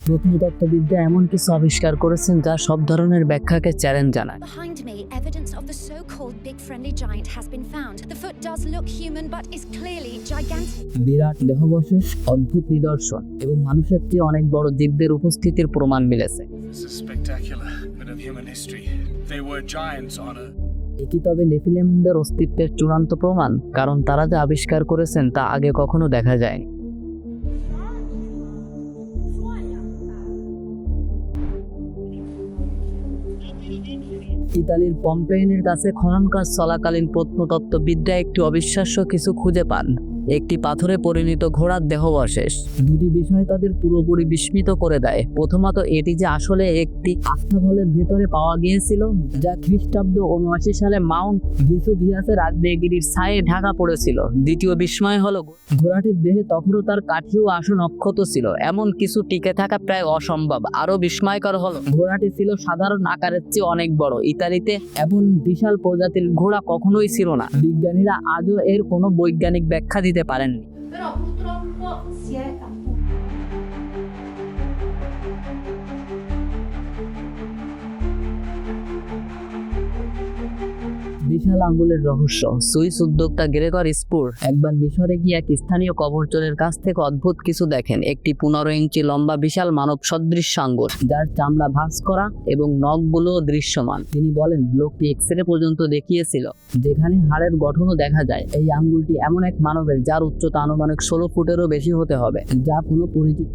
প্রত্নতত্ত্ববিদরা এমন কিছু আবিষ্কার করেছেন যা সব ধরনের ব্যাখ্যাকে চ্যালেঞ্জ জানায়। Behind me, evidence of the so-called big friendly giant has been found. The foot does look human, but is clearly gigantic. বিরাট দেহাবশেষ, অদ্ভুত নিদর্শন এবং মানুষের চেয়ে অনেক বড় জীবদের উপস্থিতির প্রমাণ মিলেছে। This is spectacular bit of human history. They were giants on Earth. এটি তবে নেফিলিমদের অস্তিত্বের চূড়ান্ত প্রমাণ, কারণ তারা যা আবিষ্কার করেছেন তা আগে কখনো দেখা যায়নি। ইতালির পম্পেইনের কাছে খনন কাজ চলাকালীন প্রত্নতত্ত্ববিদরা একটি অবিশ্বাস্য কিছু খুঁজে পান, একটি পাথরে পরিণত ঘোড়ার দেহাবশেষ। দুটি বিষয় তাদের পুরোপুরি বিস্মিত করে দেয়। প্রথমত, এটি যে আসলে একটি আস্তাবলের ভেতরে পাওয়া গিয়েছিল, যা খ্রিস্টাব্দ ৭৯ সালে মাউন্ট ভিসুভিয়াসের আগ্নেয়গিরির ছায়ে ঢাকা পড়েছিল। দ্বিতীয় বিস্ময় হলো ঘোড়াটির দেহে তখনও তার কাঠি ও আসন অক্ষত ছিল, এমন কিছু টিকে থাকা প্রায় অসম্ভব। আরো বিস্ময়কর হলো ঘোড়াটি ছিল সাধারণ আকারের চেয়ে অনেক বড়। ইতালিতে এমন বিশাল প্রজাতির ঘোড়া কখনোই ছিল না। বিজ্ঞানীরা আজও এর কোনো বৈজ্ঞানিক ব্যাখ্যা দিতে পারেননি। Però purtroppo si è appunto বিশাল আঙ্গুলের রহস্য। সুইস উদ্যোক্তা গ্রেগর স্পুর একবার মিশরে গিয়ে এক স্থানীয় কবরচরের কাছ থেকে অদ্ভুত কিছু দেখেন, একটি ১৫ ইঞ্চি লম্বা বিশাল মানব সদৃশ্য আঙ্গুর, যার চামড়া ভাঁজ করা এবং নখগুলো দৃশ্যমান। তিনি বলেন, লোকটি এক্সরে পর্যন্ত দেখিয়েছিল, যেখানে হাড়ের গঠনও দেখা যায়। এই আঙ্গুলটি এমন এক মানবের যার উচ্চতা আনুমানিক ১৬ ফুটেরও বেশি হতে হবে, যা কোনো পরিচিত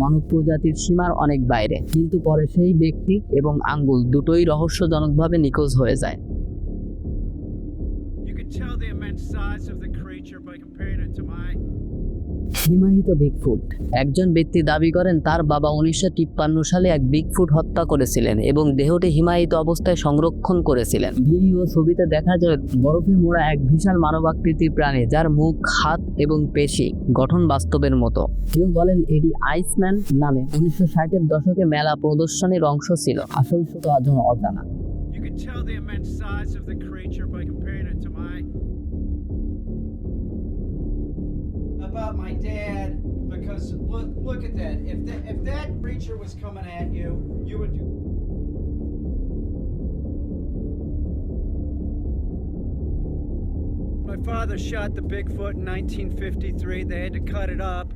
মানব প্রজাতির সীমার অনেক বাইরে। কিন্তু পরে সেই ব্যক্তি এবং আঙ্গুল দুটোই রহস্যজনকভাবে নিখোঁজ হয়ে যায়। You can tell the immense size of the creature by comparing it to mine. হিমায়িত বিগফুট। একজন ব্যক্তি দাবি করেন তার বাবা ১৯৫৩ সালে এক বিগফুট হত্যা করেছিলেন এবং দেহটি হিমায়িত অবস্থায় সংরক্ষণ করেছিলেন। ভিডিও ছবিতে দেখা যায় বরফে মোড়া এক বিশাল মানবাকৃতির প্রাণী, যার মুখ, হাত এবং পেশি গঠন বাস্তবের মতো। কেউ বলেন এটি আইসম্যান নামে ১৯৬০-এর দশকে মেলা প্রদর্শনীর অংশ ছিল। আসল সূত্র আজও অজানা। You can tell the immense size of the creature by comparing it to mine. About my dad, because look at that. If that creature was coming at you, you would do. My father shot the Bigfoot in 1953. They had to cut it up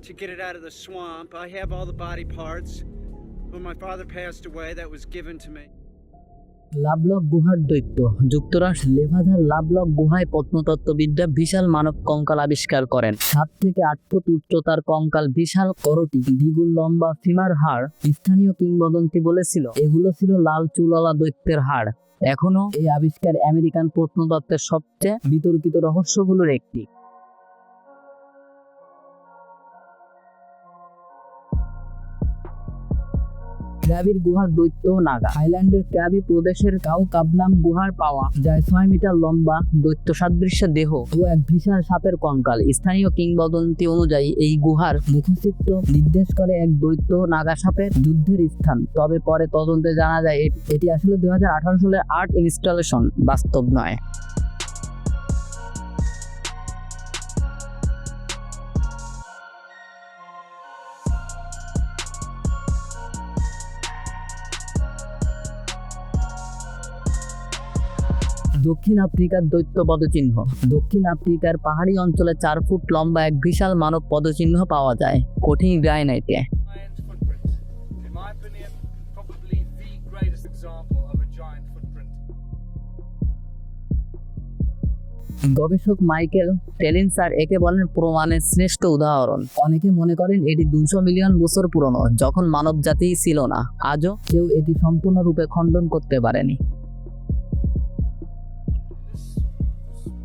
to get it out of the swamp. I have all the body parts. When my father passed away, that was given to me. Love lock গুহার দৈত্য। যুক্তরাষ্ট্র লেভাধার love lock গুহায় প্রত্নতত্ত্ববিদরা বিশাল মানব কঙ্কাল আবিষ্কার করেন। ৭ থেকে ৮ foot উচ্চতার কঙ্কাল, বিশাল করটি, দ্বিগুণ লম্বা ফিমার হাড়। স্থানীয় কিংবদন্তি বলেছিল এগুলো ছিল লাল চুলওয়ালা দৈত্যের হাড়। এখনো এই আবিষ্কার আমেরিকান প্রত্নতত্ত্বের সবচেয়ে বিতর্কিত রহস্যগুলোর একটি। ক্র্যাবির গুহার দৈত্য নাগা। থাইল্যান্ডের ক্র্যাবি প্রদেশের কাউ কাবনাম গুহার পাওয়া যায় ৬ মিটার লম্বা দৈত্য সাদৃশ্য দেহ ও এক বিশাল সাপের কঙ্কাল। স্থানীয় কিংবদন্তি অনুযায়ী এই গুহার মুখচিত্র নির্দেশ করে এক দৈত্য নাগা সাপের যুদ্ধের স্থান। তবে পরে তদন্তে জানা যায় এটি আসলে ২০১৮ সালের আর্ট ইনস্টলেশন, বাস্তব নয়। দক্ষিণ আফ্রিকার দৈত্য পদচিহ্ন। দক্ষিণ আফ্রিকার পাহাড়ি অঞ্চলে ৪ ফুট লম্বা এক বিশাল মানব পদচিহ্ন পাওয়া যায় কঠিন গ্রানাইটে। Giant footprint. In my opinion, probably the greatest example of a giant footprint. গবেষক মাইকেল টেলিনসার একে বলেন প্রমাণের শ্রেষ্ঠ উদাহরণ। অনেকে মনে করেন এটি ২০০ মিলিয়ন বছর পুরনো, যখন মানব জাতিই ছিল না। আজও কেউ এটি সম্পূর্ণরূপে খণ্ডন করতে পারেনি।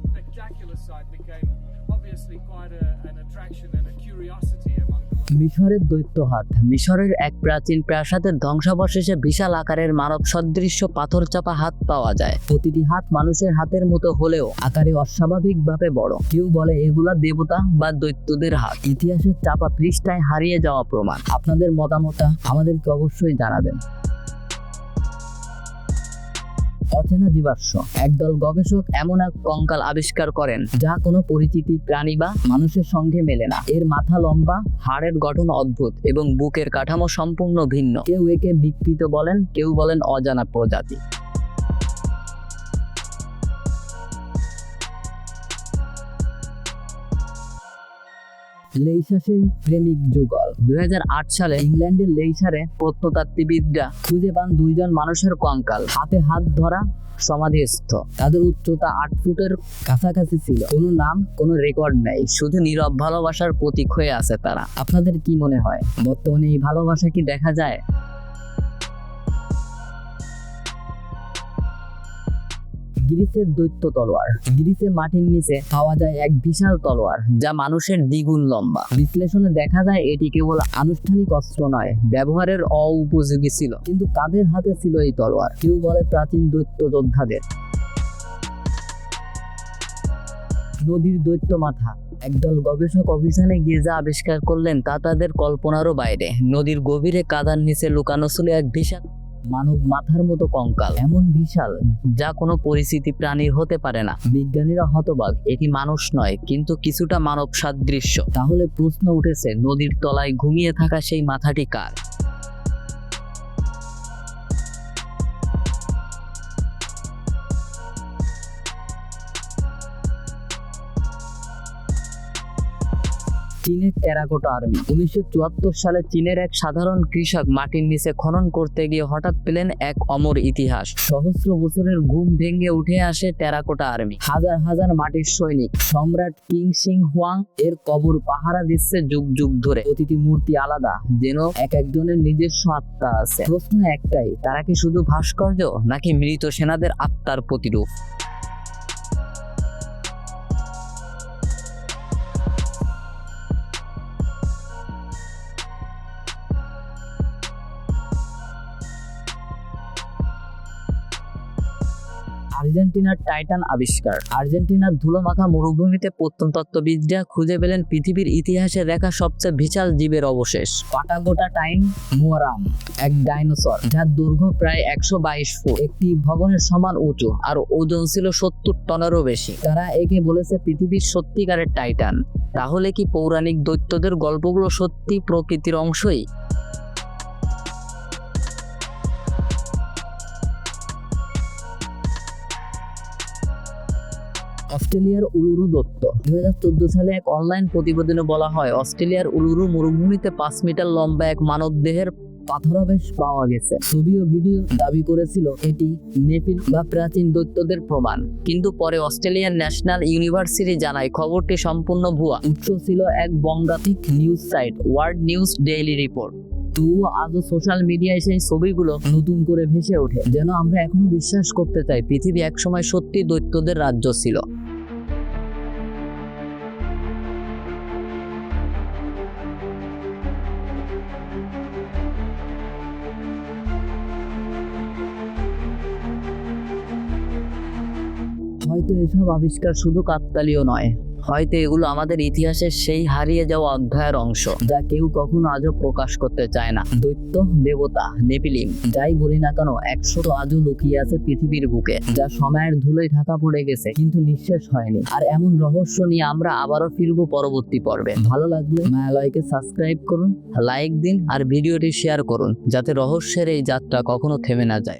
Spectacular sight became obviously quite an attraction and a curiosity among the মিশরের দৈত্য হাত। মিশরের এক প্রাচীন প্রাসাদের ধ্বংসাবশেষে বিশাল আকারের মানব সদৃশ্য পাথর চাপা হাত পাওয়া যায়। প্রতিটি হাত মানুষের হাতের মতো হলেও আকারে অস্বাভাবিকভাবে বড়। কেউ বলে এগুলা দেবতা বা দৈত্যদের হাত। ইতিহাসের চাপা পৃষ্ঠায় হারিয়ে যাওয়া প্রমাণ। আপনাদের মতামত আমাদেরকে অবশ্যই জানাবেন। অচেনা জীবাশ্ম। একদল গবেষক এমন এক কঙ্কাল আবিষ্কার করেন যা কোনো পরিচিতি প্রাণী বা মানুষের সঙ্গে মেলে না। এর মাথা লম্বা, হাড়ের গঠন অদ্ভুত এবং বুকের কাঠামো সম্পূর্ণ ভিন্ন। কেউ একে বিকৃত বলেন, কেউ বলেন অজানা প্রজাতি। লেইসাসের প্রেমিক যুগল। 2008 সালে ইংল্যান্ডের লেইসারে প্রত্নতাত্ত্বিকবিদরা খুঁজে পান দুইজন মানুষের কঙ্কাল, হাতে হাত ধরা, সমাধিস্থ। তাদের উচ্চতা 8 ফুটের কাছাকাছি ছিল। কোনো নাম, কোনো রেকর্ড নেই, শুধু নীরব ভালোবাসার প্রতীক হয়ে আছে তারা। আপনাদের কি মনে হয়, বর্তমানে এই ভালোবাসা কি দেখা যায়? গ্রিসের দৈত্য তলোয়ার। গ্রিসে মাটির নিচে পাওয়া যায় এক বিশাল তলোয়ার যা মানুষের দ্বিগুণ লম্বা। বিশ্লেষণে দেখা যায় এটি কেবল আনুষ্ঠানিক অস্ত্র নয়, ব্যবহারের উপযোগী ছিল। কিন্তু কাদের হাতে ছিল এই তলোয়ার? কেউ বলে প্রাচীন দৈত্য যোদ্ধাদের। নদীর দৈত্য মাথা। একদল গবেষক অভিযানে গিয়ে যা আবিষ্কার করলেন তা তাদের কল্পনারও বাইরে। নদীর গভীরে কাদার নিচে লুকানো ছিল এক বিশাল মানব মাথার মতো কঙ্কাল, এমন বিশাল যা কোনো পরিচিতি প্রাণীর হতে পারে না। বিজ্ঞানীরা হতবাক, এটি মানুষ নয় কিন্তু কিছুটা মানব সাদৃশ্য। তাহলে প্রশ্ন উঠেছে, নদীর তলায় ঘুমিয়ে থাকা সেই মাথাটি কার? চীনের টেরাকোটা আর্মি। 1974 সালে চীনের এক সাধারণ কৃষক মাটির নিচে খনন করতে গিয়ে হঠাৎ পেলেন এক অমর ইতিহাস। সহস্র বছরের ঘুম ভেঙে উঠে আসে টেরাকোটা আর্মি। হাজার হাজার মাটির সৈনিক। সম্রাট কিং সিং হুয়াং এর কবর পাহারা দিচ্ছে যুগ যুগ ধরে। প্রতিটি মূর্তি আলাদা, যেন এক একজনের নিজস্ব আত্মা আছে। প্রশ্ন একটাই, তারা কি শুধু ভাস্কর্য নাকি মৃত সেনাদের আত্মার প্রতিরূপ? আর্জেন্টিনার টাইটান আবিষ্কার। আর্জেন্টিনার ধুলোমাখা মরুভূমিতে প্রত্নতত্ত্ববিদরা খুঁজে পেলেন পৃথিবীর ইতিহাসে দেখা সবচেয়ে বিশাল জীবের অবশেষ, পাটাগোটা টাইন মুয়ারাম, এক ডাইনোসর যার দৈর্ঘ্য প্রায় 122 ফুট, একটি ভবনের সমান উঁচু, আর ওজন ছিল 70 টনেরও বেশি। তারা একে বলেছে পৃথিবীর সত্যিকারের টাইটান। তাহলে কি পৌরাণিক দৈত্যদের গল্পগুলো সত্যি প্রকৃতির অংশই? অস্ট্রেলিয়ার উলুরু দত্ত। 2014 সালে এক অনলাইন প্রতিবেদনে বলা হয়, অস্ট্রেলিয়ার উলুরু মরুভূমিতে 5 মিটার লম্বা এক মানবদেহের পাথরাবশেষ পাওয়া গেছে। ছবি ও ভিডিও দাবি করেছিল এটি নেপিল বা প্রাচীন দৈত্যদের প্রমাণ, কিন্তু পরে অস্ট্রেলিয়ার ন্যাশনাল ইউনিভার্সিটি জানায় খবরটি সম্পূর্ণ ভুয়া। উৎস ছিল এক বঙ্গাত্মিক news site, World News Daily Report. তবুও আজও সোশ্যাল মিডিয়ায় সেই ছবিগুলো নতুন করে ভেসে ওঠে, যেন আমরা এখনো বিশ্বাস করতে চাই পৃথিবী একসময় সত্যি দৈত্যদের রাজ্য ছিল। হয়তো এসব আবিষ্কার শুধু কাকতালীয় নয়, হয়তো এগুলো আমাদের ইতিহাসের সেই হারিয়ে যাওয়া অধ্যায়ের অংশ যা কেউ কখনো আজও প্রকাশ করতে চায় না। দৈত্য, দেবতা, নেপিলিম, যাই বলি না কেন, 100 আজও লুকিয়ে আছে পৃথিবীর বুকে, যা সময়ের ধুলোয় ঢাকা পড়ে গেছে কিন্তু নিঃশেষ হয়নি। আর এমন রহস্য নিয়ে আমরা আবারও ফিরবো পরবর্তী পর্বে। ভালো লাগলে মায়ালয়কে সাবস্ক্রাইব করুন, লাইক দিন আর ভিডিওটি শেয়ার করুন, যাতে রহস্যের এই যাত্রা কখনো থেমে না যায়।